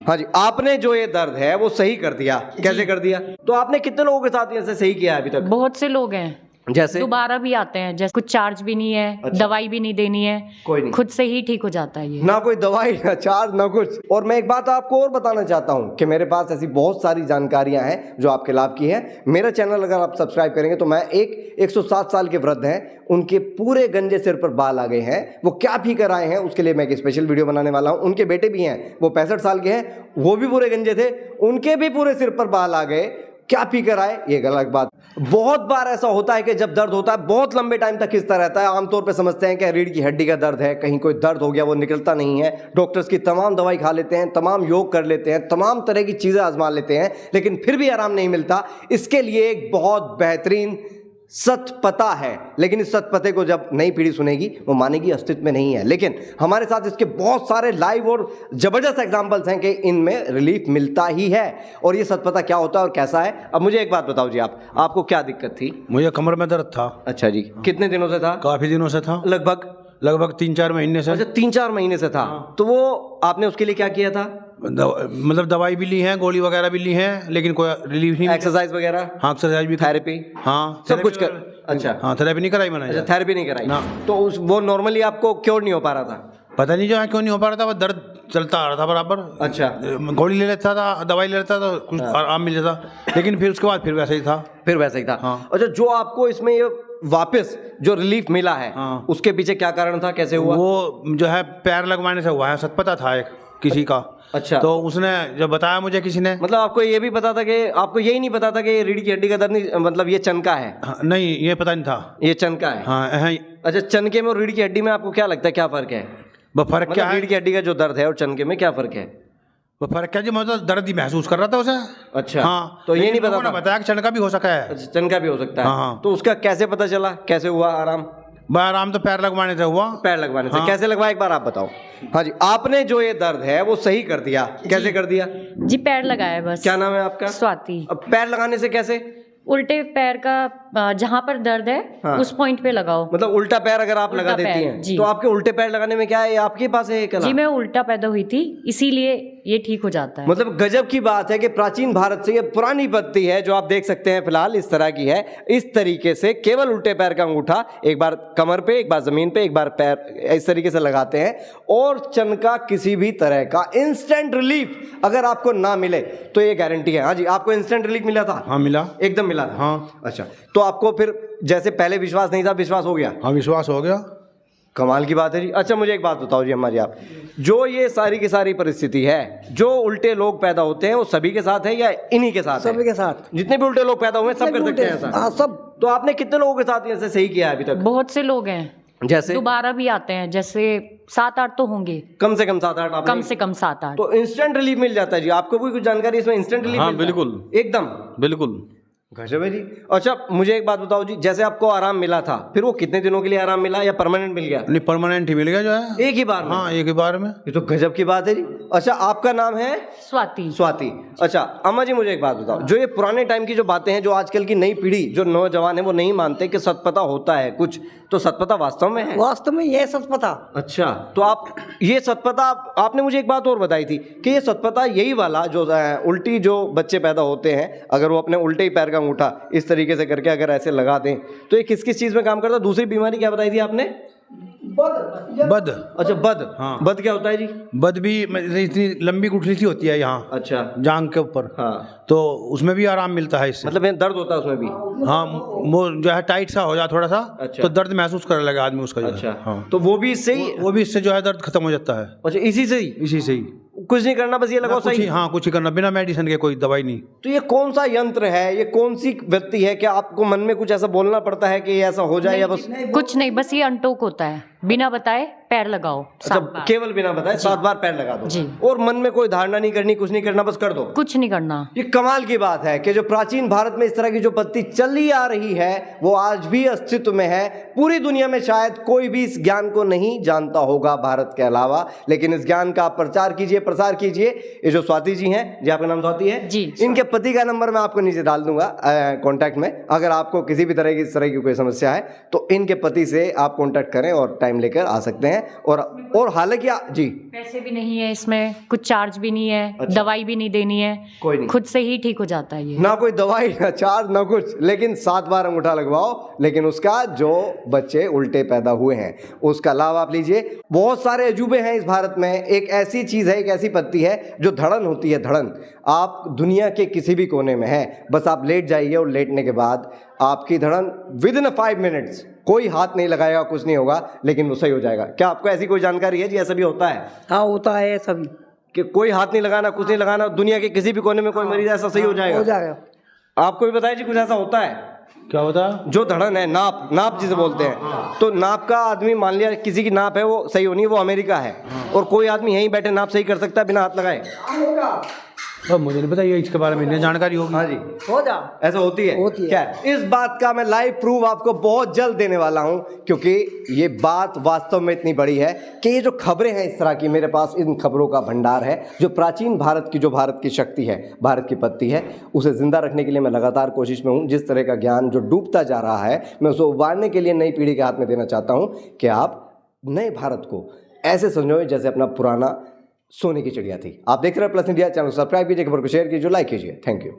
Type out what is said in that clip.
हाँ जी, आपने जो ये दर्द है वो सही कर दिया। कैसे कर दिया? तो आपने कितने लोगों के साथ ऐसे सही किया है अभी तक? बहुत से लोग हैं, जैसे दोबारा भी आते हैं, जैसे कुछ चार्ज भी नहीं है। अच्छा। दवाई भी नहीं देनी है, कोई नहीं, खुद से ही ठीक हो जाता है ये। ना कोई दवाई ना चार्ज ना कुछ। और मैं एक बात आपको और बताना चाहता हूं कि मेरे पास ऐसी बहुत सारी जानकारियां हैं जो आपके लाभ की है। मेरा चैनल अगर आप सब्सक्राइब करेंगे तो मैं 107 साल के वृद्ध हैं, उनके पूरे गंजे सिर पर बाल आ गए हैं, वो क्या फी कर आए हैं उसके लिए मैं एक स्पेशल वीडियो बनाने वाला हूं। उनके बेटे भी हैं, वो 65 साल के हैं, वो भी पूरे गंजे थे, उनके भी पूरे सिर पर बाल आ गए, क्या पी कर आए, ये गलत बात। बहुत बार ऐसा होता है कि जब दर्द होता है बहुत लंबे टाइम तक खिंचता रहता है। आमतौर पे समझते हैं कि रीढ़ की हड्डी का दर्द है, कहीं कोई दर्द हो गया, वो निकलता नहीं है। डॉक्टर्स की तमाम दवाई खा लेते हैं, तमाम योग कर लेते हैं, तमाम तरह की चीज़ें आजमा लेते हैं, लेकिन फिर भी आराम नहीं मिलता। इसके लिए एक बहुत बेहतरीन सत्य पता है, लेकिन इस सत्य पते को जब नई पीढ़ी सुनेगी वो मानेगी अस्तित्व में नहीं है। लेकिन हमारे साथ इसके बहुत सारे लाइव और जबरदस्त एग्जांपल्स हैं कि इनमें रिलीफ मिलता ही है। और ये सत्य पता क्या होता है और कैसा है, अब मुझे एक बात बताओ जी, आपको क्या दिक्कत थी? मुझे कमर में दर्द था। अच्छा जी, कितने दिनों से था? काफी दिनों से था, लगभग 3-4 महीने से। अच्छा, 3-4 महीने से था। तो वो आपने उसके लिए क्या किया था? मतलब दवाई भी ली है, गोली वगैरह भी ली है, लेकिन कोई रिलीफ नहीं। एक्सरसाइज वगैरह? हाँ, एक्सरसाइज भी, थेरेपी? हाँ, सब कुछ कर। अच्छा हाँ, थेरेपी नहीं कराई मैंने। अच्छा, थेरेपी नहीं कराई ना। तो वो नॉर्मली आपको क्योर नहीं हो पा रहा था? पता नहीं जो है क्यों नहीं हो पा रहा था, वो दर्द चलता आ रहा था बराबर। अच्छा, गोली ले लेता था, दवाई ले लेता था, कुछ आराम मिल जाता, लेकिन फिर उसके बाद फिर वैसा ही था। फिर वैसा ही था। हाँ। अच्छा, जो आपको इसमें ये वापस जो रिलीफ मिला है, हाँ। उसके पीछे क्या कारण था, कैसे हुआ? वो जो है पैर लगवाने से हुआ है, सच पता था एक किसी का। अच्छा, तो उसने जब बताया मुझे किसी ने, मतलब आपको ये भी पता था कि आपको यही नहीं पता था कि ये रीढ़ की हड्डी का दर्द नहीं, मतलब ये चनका है? हाँ, नहीं ये पता नहीं था, ये चनका है। हाँ। अच्छा, चनके में और रीढ़ की हड्डी में आपको क्या लगता है, क्या फर्क है? वो फर्क क्या मतलब है? रीढ़ की हड्डी का जो दर्द है और चनके में क्या फर्क है? वो फर्क क्या जी, मतलब दर्द ही महसूस कर रहा था उसे। अच्छा, हाँ, तो ये नहीं लोगों पता ने था? बताया कि चनका भी हो सका है। अच्छा, चनका भी हो सकता है। हाँ। तो उसका कैसे पता चला, कैसे हुआ आराम? आराम तो पैर लगवाने से हुआ। पैर लगवाने से? हाँ। कैसे लगवाया, एक बार आप बताओ। हाँ जी, आपने जो ये दर्द है वो सही कर दिया। कैसे कर दिया जी? पैर लगाया बस। क्या नाम है आपका? स्वाति। अब पैर लगाने से कैसे? उल्टे पैर का जहाँ पर दर्द है, हाँ। उस पॉइंट पे लगाओ। मतलब उल्टा पैर अगर आप लगा उल्टा देती पैर, हैं जी। तो आपके उल्टे पैर लगाने में क्या है, आपके पास है ये कला? जी, मैं उल्टा पैदा हुई थी, इसीलिए ये ठीक हो जाता है। मतलब गजब की बात है कि प्राचीन भारत से ये पुरानी पद्धति है जो आप देख सकते हैं फिलहाल इस तरह की है। इस तरीके से केवल उल्टे पैर का अंगूठा एक बार कमर पे, एक बार जमीन पे, एक बार पैर, इस तरीके से लगाते हैं और चनका किसी भी तरह का इंस्टेंट रिलीफ अगर आपको ना मिले तो ये गारंटी है। हाँ जी, आपको इंस्टेंट रिलीफ मिला था? हाँ मिला, एकदम मिला था। हाँ। अच्छा, तो आपको फिर जैसे पहले विश्वास नहीं था, विश्वास हो गया? हाँ, विश्वास हो गया। कमाल की बात है जी। अच्छा, मुझे एक बात बताओ जी हमारी, आप जो ये सारी की सारी परिस्थिति है, जो उल्टे लोग पैदा होते हैं वो सभी के साथ है या इन्हीं के साथ है? सभी के साथ, जितने भी उल्टे लोग पैदा हुए हैं सब कर सकते हैं ऐसा? हाँ, सब। तो आपने कितने लोगों के साथ ऐसे सही किया है अभी तक? बहुत से लोग हैं, जैसे दोबारा भी आते हैं, जैसे 7-8 तो होंगे, कम से कम 7-8? कम से कम 7-8। तो इंस्टेंट रिलीफ मिल जाता है जी? आपको भी कुछ जानकारी इसमें इंस्टेंट रिलीफ? हाँ, मिलता है? बिल्कुल, एकदम बिल्कुल। गजब है जी। अच्छा, मुझे एक बात बताओ जी, जैसे आपको आराम मिला था, फिर वो कितने दिनों के लिए आराम मिला या परमानेंट मिल गया? नहीं, परमानेंट ही मिल गया जो है, एक ही बार में? हाँ, एक ही बार में। ये तो गजब की बात है जी। अच्छा, आपका नाम है? स्वाति। स्वाति। अच्छा अम्मा जी, मुझे एक बात बताओ, जो ये पुराने टाइम की जो बातें हैं, जो आजकल की नई पीढ़ी, जो नौजवान है, वो नहीं मानते कि सतपथा होता है कुछ, तो सतपथा वास्तव में है? वास्तव में ये सच पता। अच्छा, तो आप ये सतपथा, आपने मुझे एक बात और बताई थी कि ये सतपथा यही वाला जो उल्टी जो बच्चे पैदा होते हैं, अगर वो अपने उल्टे ही पैर का अंगूठा इस तरीके से करके अगर ऐसे लगा दें तो ये किस किस चीज में काम करता है? दूसरी बीमारी क्या बताई थी आपने? बद। अच्छा, बद। हाँ। बद क्या होता है जी? बद भी इतनी लंबी गुठली सी होती है यहाँ, अच्छा, जांग के ऊपर। हाँ, तो उसमें भी आराम मिलता है इससे। मतलब ये दर्द होता है उसमें भी? हाँ, वो जो है टाइट सा हो जाए थोड़ा सा। अच्छा। तो दर्द महसूस करने लगा आदमी उसका जो है। अच्छा, हाँ, तो वो भी इससे ही? वो भी इससे जो है दर्द खत्म हो जाता है। अच्छा, इसी से ही? इसी से ही, कुछ नहीं करना, बस ये लगाओ कुछ सही? ही, हाँ, कुछ ही करना, बिना मेडिसिन के, कोई दवाई नहीं। तो ये कौन सा यंत्र है, ये कौन सी व्यक्ति है, क्या आपको मन में कुछ ऐसा बोलना पड़ता है कि ये ऐसा हो जाए या बस? कुछ नहीं, बस ये अनटोक होता है, बिना बताए पैर लगाओ। अच्छा, केवल बिना बताए 7 बार पैर लगा दो जी। और मन में कोई धारणा नहीं करनी, कुछ नहीं करना, बस कर दो? कुछ नहीं करना। ये कमाल की बात है कि जो प्राचीन भारत में इस तरह की जो पद्धति चली आ रही है वो आज भी अस्तित्व में है। पूरी दुनिया में शायद कोई भी इस ज्ञान को नहीं जानता होगा भारत के अलावा, लेकिन इस ज्ञान का प्रचार कीजिए, प्रसार कीजिए। ये जो स्वाति जी हैं, जी आपका नाम स्वाति है जी, इनके पति का नंबर मैं आपको नीचे डाल दूंगा कॉन्टैक्ट में। अगर आपको किसी भी तरह की कोई समस्या है तो इनके पति से आप कॉन्टैक्ट करें और टाइम लेकर आ सकते हैं। और हालांकि जी पैसे भी नहीं है इसमें, कुछ चार्ज भी नहीं है, अच्छा। दवाई भी नहीं देनी है, कोई नहीं, खुद से ही ठीक हो जाता है ये। ना कोई दवाई ना चार्ज ना कुछ, लेकिन 7 बार अंगूठा लगवाओ, लेकिन उसका जो बच्चे उल्टे पैदा हुए हैं उसका लाभ आप लीजिए। बहुत सारे अजूबे हैं इस भारत में। एक ऐसी चीज़ है, एक ऐसी पत्ती है जो धड़न होती है, धड़न। आप दुनिया के किसी भी कोने में है, बस आप लेट जाइए और लेटने के बाद आपकी धड़न विदिन 5 मिनट्स, कोई हाथ नहीं लगाएगा, कुछ नहीं होगा, लेकिन वो सही हो जाएगा। क्या आपको ऐसी कोई जानकारी है जी ऐसा भी होता है? हाँ होता है ऐसा भी, कि कोई हाथ नहीं लगाना, कुछ नहीं लगाना, दुनिया के किसी भी कोने में कोई मरीज ऐसा सही हो जाएगा? हो जाएगा। आपको भी बताया जी कुछ ऐसा होता है? क्या होता? जो धड़न है, नाप जिसे बोलते हैं, तो नाप का आदमी, मान लिया किसी की नाप है वो सही होनी है, वो अमेरिका है, और कोई आदमी यहीं बैठे नाप सही कर सकता है बिना हाथ लगाए? अब मुझे नहीं पता, ये इसके बारे में नहीं जानकारी होगी। हाँ जी, हो जा ऐसा होती है। होती है। क्या इस बात का मैं लाइव प्रूफ आपको बहुत जल्द देने वाला हूं, क्योंकि ये बात वास्तव में इतनी बड़ी है कि ये जो खबरें हैं इस तरह की, मेरे पास इन खबरों का भंडार है, जो प्राचीन भारत की, जो भारत की शक्ति है, भारत की पत्ती है, उसे जिंदा रखने के लिए मैं लगातार कोशिश में हूं। जिस तरह का ज्ञान जो डूबता जा रहा है, मैं उसे उबारने के लिए नई पीढ़ी के हाथ में देना चाहता हूं कि आप नए भारत को ऐसे समझो जैसे अपना पुराना सोने की चिड़िया थी। आप देख रहे हैं प्लस इंडिया, चैनल को सब्सक्राइब कीजिए, खबर को शेयर कीजिए, लाइक कीजिए। Thank you.